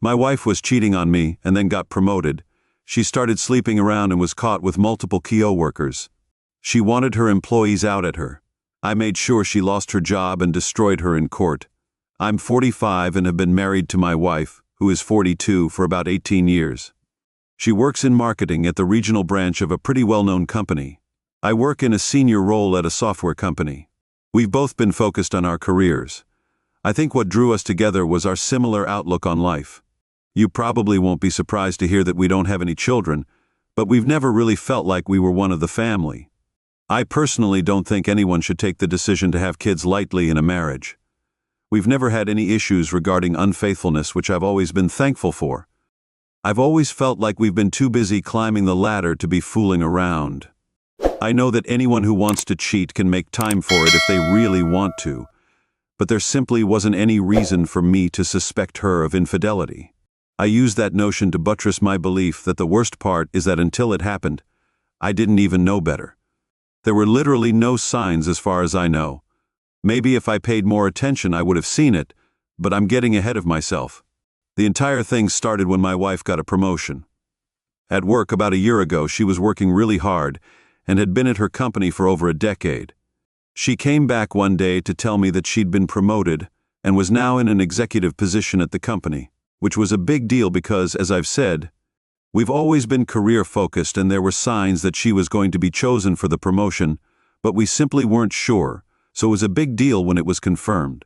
My wife was cheating on me and then got promoted. She started sleeping around and was caught with multiple co-workers. She wanted her employees out at her. I made sure she lost her job and destroyed her in court. I'm 45 and have been married to my wife, who is 42, for about 18 years. She works in marketing at the regional branch of a pretty well-known company. I work in a senior role at a software company. We've both been focused on our careers. I think what drew us together was our similar outlook on life. You probably won't be surprised to hear that we don't have any children, but we've never really felt like we were one of the family. I personally don't think anyone should take the decision to have kids lightly in a marriage. We've never had any issues regarding unfaithfulness, which I've always been thankful for. I've always felt like we've been too busy climbing the ladder to be fooling around. I know that anyone who wants to cheat can make time for it if they really want to, but there simply wasn't any reason for me to suspect her of infidelity. I use that notion to buttress my belief that the worst part is that until it happened, I didn't even know better. There were literally no signs as far as I know. Maybe if I paid more attention I would have seen it, but I'm getting ahead of myself. The entire thing started when my wife got a promotion. At work about a year ago, she was working really hard and had been at her company for over a decade. She came back one day to tell me that she'd been promoted and was now in an executive position at the company, which was a big deal because, as I've said, we've always been career-focused and there were signs that she was going to be chosen for the promotion, but we simply weren't sure, so it was a big deal when it was confirmed.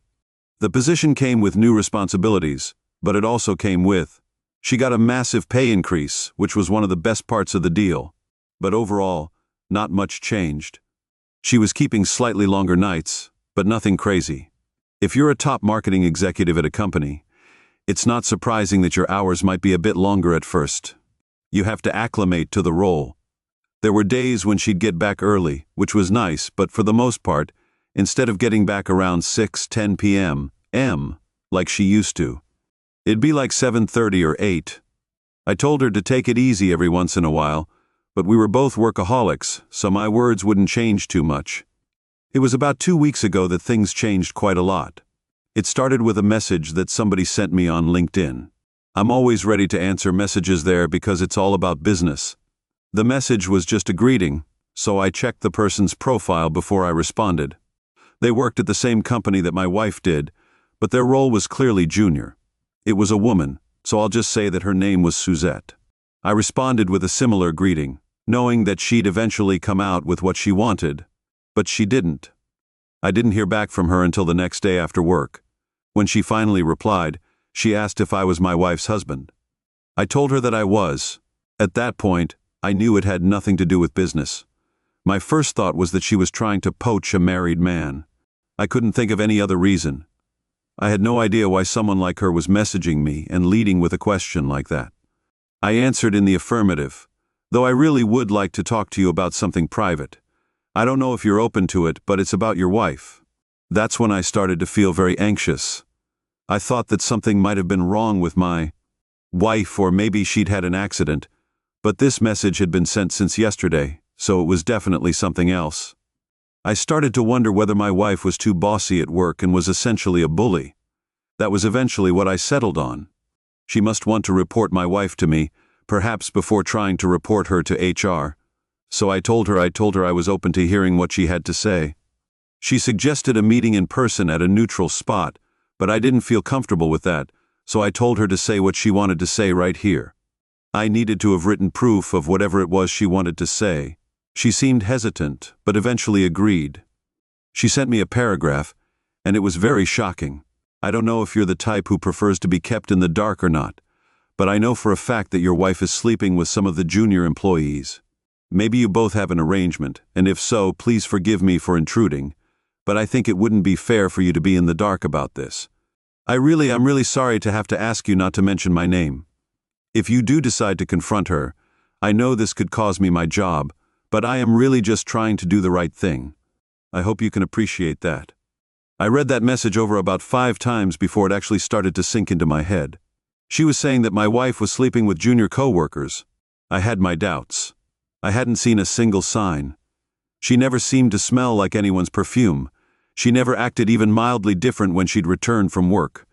The position came with new responsibilities, but it also came with, she got a massive pay increase, which was one of the best parts of the deal, but overall, not much changed. She was keeping slightly longer nights, but nothing crazy. If you're a top marketing executive at a company, it's not surprising that your hours might be a bit longer at first. You have to acclimate to the role. There were days when she'd get back early, which was nice, but for the most part, instead of getting back around 6-10 p.m., like she used to, it'd be like 7:30 or 8. I told her to take it easy every once in a while, but we were both workaholics, so my words wouldn't change too much. It was about 2 weeks ago that things changed quite a lot. It started with a message that somebody sent me on LinkedIn. I'm always ready to answer messages there because it's all about business. The message was just a greeting, so I checked the person's profile before I responded. They worked at the same company that my wife did, but their role was clearly junior. It was a woman, so I'll just say that her name was Suzette. I responded with a similar greeting, knowing that she'd eventually come out with what she wanted, but she didn't. I didn't hear back from her until the next day after work. When she finally replied, she asked if I was my wife's husband. I told her that I was. At that point, I knew it had nothing to do with business. My first thought was that she was trying to poach a married man. I couldn't think of any other reason. I had no idea why someone like her was messaging me and leading with a question like that. I answered in the affirmative, though I really would like to talk to you about something private. I don't know if you're open to it, but it's about your wife. That's when I started to feel very anxious. I thought that something might have been wrong with my wife, or maybe she'd had an accident, but this message had been sent since yesterday, so it was definitely something else. I started to wonder whether my wife was too bossy at work and was essentially a bully. That was eventually what I settled on. She must want to report my wife to me, perhaps before trying to report her to HR. So I told her I was open to hearing what she had to say. She suggested a meeting in person at a neutral spot, but I didn't feel comfortable with that, so I told her to say what she wanted to say right here. I needed to have written proof of whatever it was she wanted to say. She seemed hesitant, but eventually agreed. She sent me a paragraph, and it was very shocking. I don't know if you're the type who prefers to be kept in the dark or not, but I know for a fact that your wife is sleeping with some of the junior employees. Maybe you both have an arrangement, and if so, please forgive me for intruding, but I think it wouldn't be fair for you to be in the dark about this. I'm really sorry to have to ask you not to mention my name. If you do decide to confront her, I know this could cause me my job, but I am really just trying to do the right thing. I hope you can appreciate that. I read that message over about 5 times before it actually started to sink into my head. She was saying that my wife was sleeping with junior co-workers. I had my doubts. I hadn't seen a single sign. She never seemed to smell like anyone's perfume. She never acted even mildly different when she'd returned from work.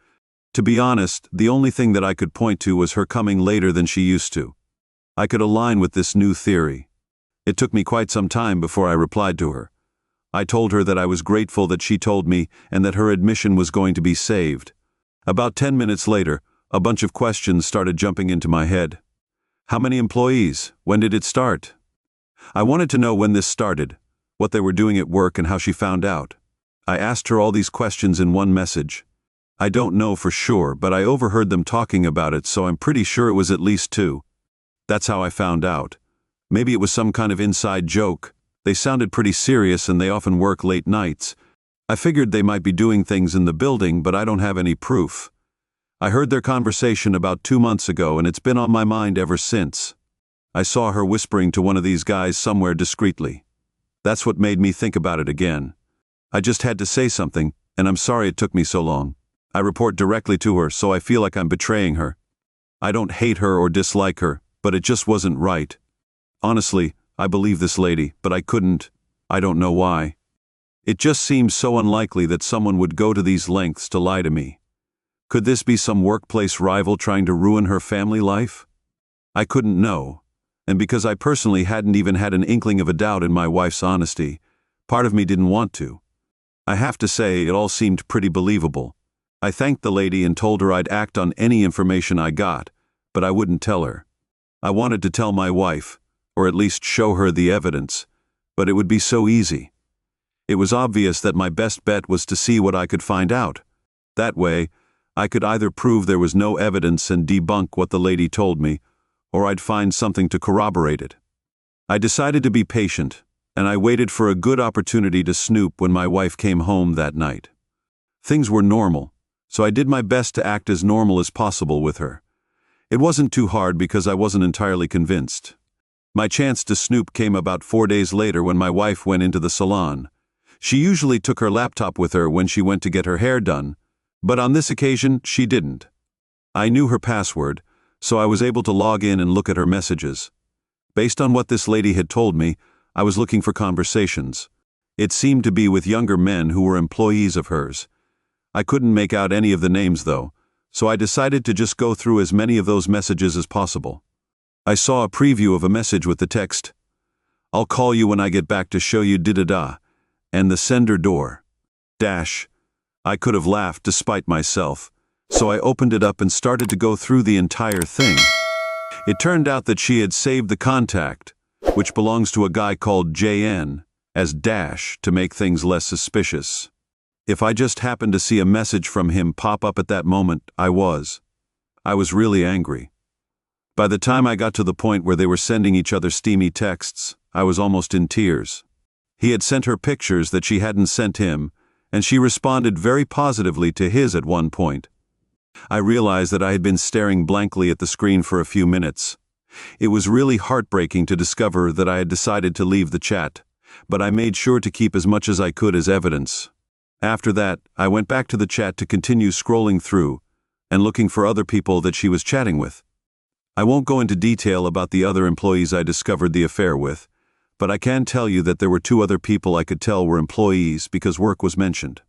To be honest, the only thing that I could point to was her coming later than she used to. I could align with this new theory. It took me quite some time before I replied to her. I told her that I was grateful that she told me and that her admission was going to be saved. About 10 minutes later, a bunch of questions started jumping into my head. How many employees? When did it start? I wanted to know when this started, what they were doing at work, and how she found out. I asked her all these questions in one message. I don't know for sure, but I overheard them talking about it, so I'm pretty sure it was at least 2. That's how I found out. Maybe it was some kind of inside joke. They sounded pretty serious and they often work late nights. I figured they might be doing things in the building, but I don't have any proof. I heard their conversation about 2 months ago and it's been on my mind ever since. I saw her whispering to one of these guys somewhere discreetly. That's what made me think about it again. I just had to say something, and I'm sorry it took me so long. I report directly to her, so I feel like I'm betraying her. I don't hate her or dislike her, but it just wasn't right. Honestly, I believe this lady, but I couldn't. I don't know why. It just seems so unlikely that someone would go to these lengths to lie to me. Could this be some workplace rival trying to ruin her family life? I couldn't know. And because I personally hadn't even had an inkling of a doubt in my wife's honesty, part of me didn't want to. I have to say, it all seemed pretty believable. I thanked the lady and told her I'd act on any information I got, but I wouldn't tell her. I wanted to tell my wife, or at least show her the evidence, but it would be so easy. It was obvious that my best bet was to see what I could find out. That way, I could either prove there was no evidence and debunk what the lady told me, or I'd find something to corroborate it. I decided to be patient, and I waited for a good opportunity to snoop when my wife came home that night. Things were normal, so I did my best to act as normal as possible with her. It wasn't too hard because I wasn't entirely convinced. My chance to snoop came about 4 days later when my wife went into the salon. She usually took her laptop with her when she went to get her hair done, but on this occasion she didn't. I knew her password, so I was able to log in and look at her messages. Based on what this lady had told me, I was looking for conversations. It seemed to be with younger men who were employees of hers. I couldn't make out any of the names though, so I decided to just go through as many of those messages as possible. I saw a preview of a message with the text, "I'll call you when I get back to show you da-da-da," and the sender door. I could have laughed despite myself, so I opened it up and started to go through the entire thing. It turned out that she had saved the contact, which belongs to a guy called JN, as Dash to make things less suspicious. If I just happened to see a message from him pop up at that moment, I was really angry. By the time I got to the point where they were sending each other steamy texts, I was almost in tears. He had sent her pictures that she hadn't sent him, and she responded very positively to his at one point. I realized that I had been staring blankly at the screen for a few minutes. It was really heartbreaking to discover that I had decided to leave the chat, but I made sure to keep as much as I could as evidence. After that, I went back to the chat to continue scrolling through and looking for other people that she was chatting with. I won't go into detail about the other employees I discovered the affair with, but I can tell you that there were 2 other people I could tell were employees because work was mentioned.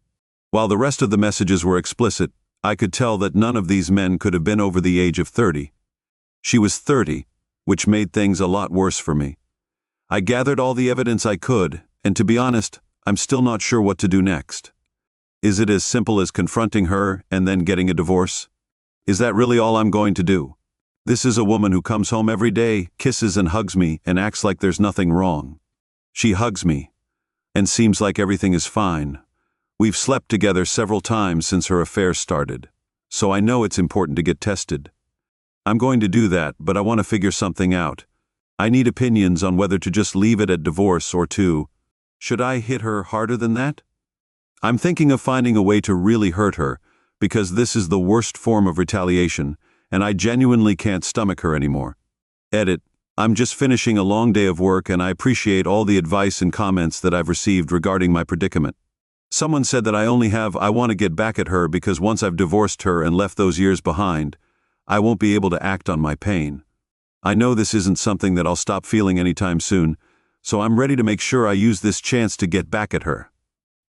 While the rest of the messages were explicit, I could tell that none of these men could have been over the age of 30. She was 30, which made things a lot worse for me. I gathered all the evidence I could, and to be honest, I'm still not sure what to do next. Is it as simple as confronting her and then getting a divorce? Is that really all I'm going to do? This is a woman who comes home every day, kisses and hugs me, and acts like there's nothing wrong. She hugs me, and seems like everything is fine. We've slept together several times since her affair started, so I know it's important to get tested. I'm going to do that, but I want to figure something out. I need opinions on whether to just leave it at divorce or should I hit her harder than that? I'm thinking of finding a way to really hurt her, because this is the worst form of retaliation, and I genuinely can't stomach her anymore. Edit. I'm just finishing a long day of work and I appreciate all the advice and comments that I've received regarding my predicament. Someone said that I want to get back at her because once I've divorced her and left those years behind, I won't be able to act on my pain. I know this isn't something that I'll stop feeling anytime soon, so I'm ready to make sure I use this chance to get back at her.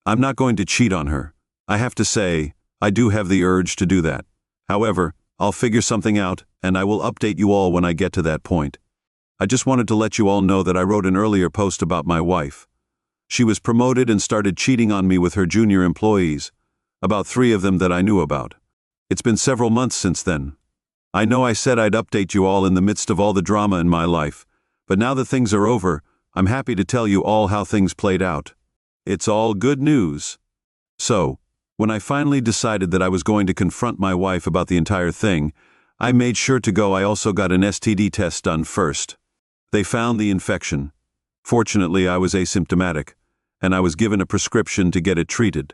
I'm not going to cheat on her. I have to say, I do have the urge to do that. However, I'll figure something out, and I will update you all when I get to that point. I just wanted to let you all know that I wrote an earlier post about my wife. She was promoted and started cheating on me with her junior employees, about 3 of them that I knew about. It's been several months since then. I know I said I'd update you all in the midst of all the drama in my life, but now that things are over, I'm happy to tell you all how things played out. It's all good news. So, when I finally decided that I was going to confront my wife about the entire thing, I made sure to go. I also got an STD test done first. They found the infection. Fortunately, I was asymptomatic, and I was given a prescription to get it treated.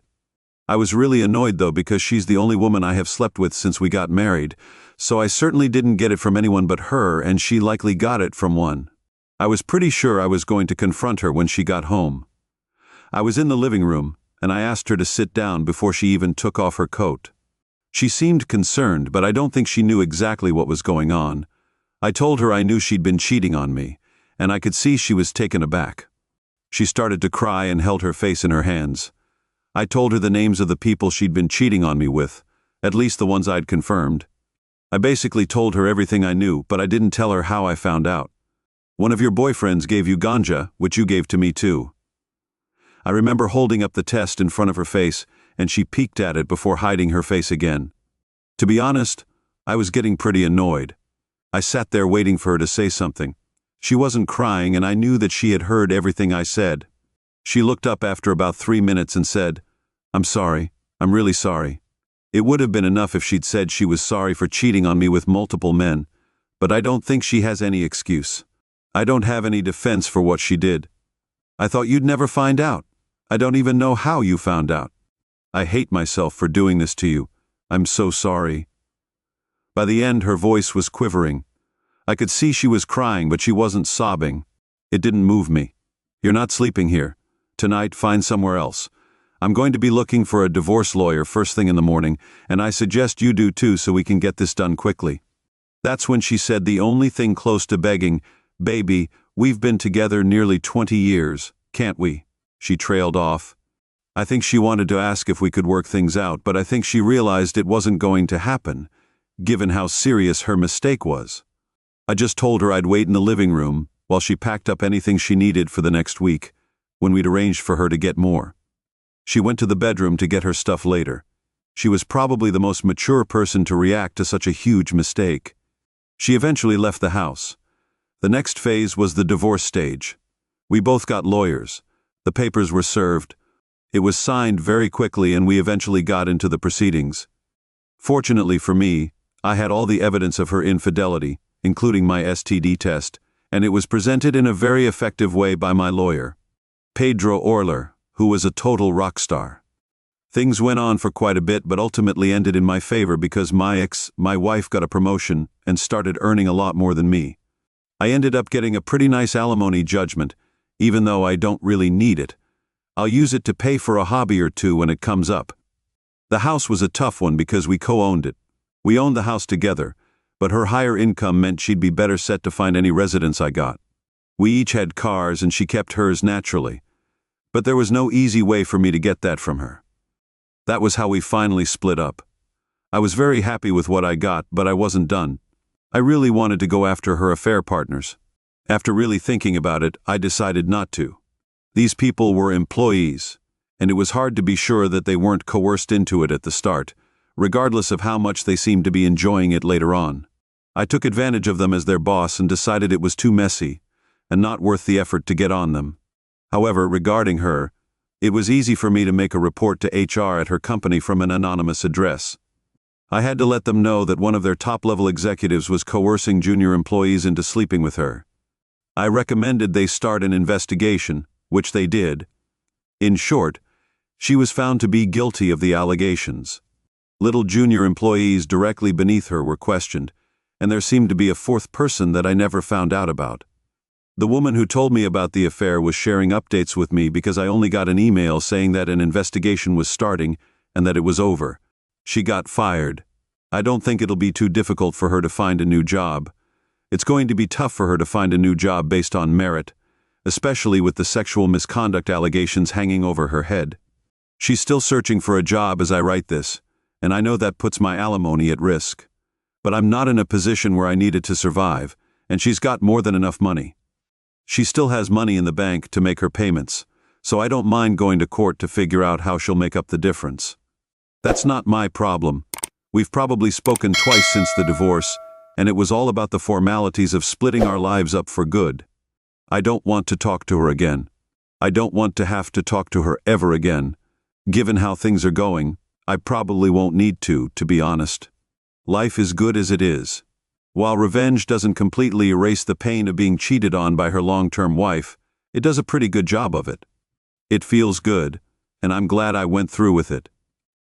I was really annoyed though because she's the only woman I have slept with since we got married, so I certainly didn't get it from anyone but her, and she likely got it from one. I was pretty sure I was going to confront her when she got home. I was in the living room, and I asked her to sit down before she even took off her coat. She seemed concerned, but I don't think she knew exactly what was going on. I told her I knew she'd been cheating on me, and I could see she was taken aback. She started to cry and held her face in her hands. I told her the names of the people she'd been cheating on me with, at least the ones I'd confirmed. I basically told her everything I knew, but I didn't tell her how I found out. One of your boyfriends gave you ganja, which you gave to me too. I remember holding up the test in front of her face, and she peeked at it before hiding her face again. To be honest, I was getting pretty annoyed. I sat there waiting for her to say something. She wasn't crying, and I knew that she had heard everything I said. She looked up after about 3 minutes and said, "I'm sorry. I'm really sorry." It would have been enough if she'd said she was sorry for cheating on me with multiple men, but I don't think she has any excuse. I don't have any defense for what she did. I thought you'd never find out. I don't even know how you found out. I hate myself for doing this to you. I'm so sorry. By the end, her voice was quivering. I could see she was crying, but she wasn't sobbing. It didn't move me. You're not sleeping here. Tonight, find somewhere else. I'm going to be looking for a divorce lawyer first thing in the morning, and I suggest you do too so we can get this done quickly. That's when she said the only thing close to begging, "Baby, we've been together nearly 20 years, can't we?" She trailed off. I think she wanted to ask if we could work things out, but I think she realized it wasn't going to happen, given how serious her mistake was. I just told her I'd wait in the living room while she packed up anything she needed for the next week, when we'd arranged for her to get more. She went to the bedroom to get her stuff later. She was probably the most mature person to react to such a huge mistake. She eventually left the house. The next phase was the divorce stage. We both got lawyers. The papers were served. It was signed very quickly, and we eventually got into the proceedings. Fortunately for me, I had all the evidence of her infidelity, including my STD test, and it was presented in a very effective way by my lawyer, Pedro Orler, who was a total rock star. Things went on for quite a bit, but ultimately ended in my favor because my wife got a promotion and started earning a lot more than me. I ended up getting a pretty nice alimony judgment, even though I don't really need it. I'll use it to pay for a hobby or two when it comes up. The house was a tough one because we co-owned it. We owned the house together, but her higher income meant she'd be better set to find any residence I got. We each had cars, and she kept hers naturally. But there was no easy way for me to get that from her. That was how we finally split up. I was very happy with what I got, but I wasn't done. I really wanted to go after her affair partners. After really thinking about it, I decided not to. These people were employees, and it was hard to be sure that they weren't coerced into it at the start, regardless of how much they seemed to be enjoying it later on. I took advantage of them as their boss and decided it was too messy and not worth the effort to get on them. However, regarding her, it was easy for me to make a report to HR at her company from an anonymous address. I had to let them know that one of their top-level executives was coercing junior employees into sleeping with her. I recommended they start an investigation, which they did. In short, she was found to be guilty of the allegations. Little junior employees directly beneath her were questioned, and there seemed to be a fourth person that I never found out about. The woman who told me about the affair was sharing updates with me because I only got an email saying that an investigation was starting and that it was over. She got fired. I don't think it'll be too difficult for her to find a new job. It's going to be tough for her to find a new job based on merit, especially with the sexual misconduct allegations hanging over her head. She's still searching for a job as I write this, and I know that puts my alimony at risk. But I'm not in a position where I need it to survive, and she's got more than enough money. She still has money in the bank to make her payments, so I don't mind going to court to figure out how she'll make up the difference. That's not my problem. We've probably spoken twice since the divorce, and it was all about the formalities of splitting our lives up for good. I don't want to talk to her again. I don't want to have to talk to her ever again. Given how things are going, I probably won't need to be honest. Life is good as it is. While revenge doesn't completely erase the pain of being cheated on by her long-term wife, it does a pretty good job of it. It feels good, and I'm glad I went through with it.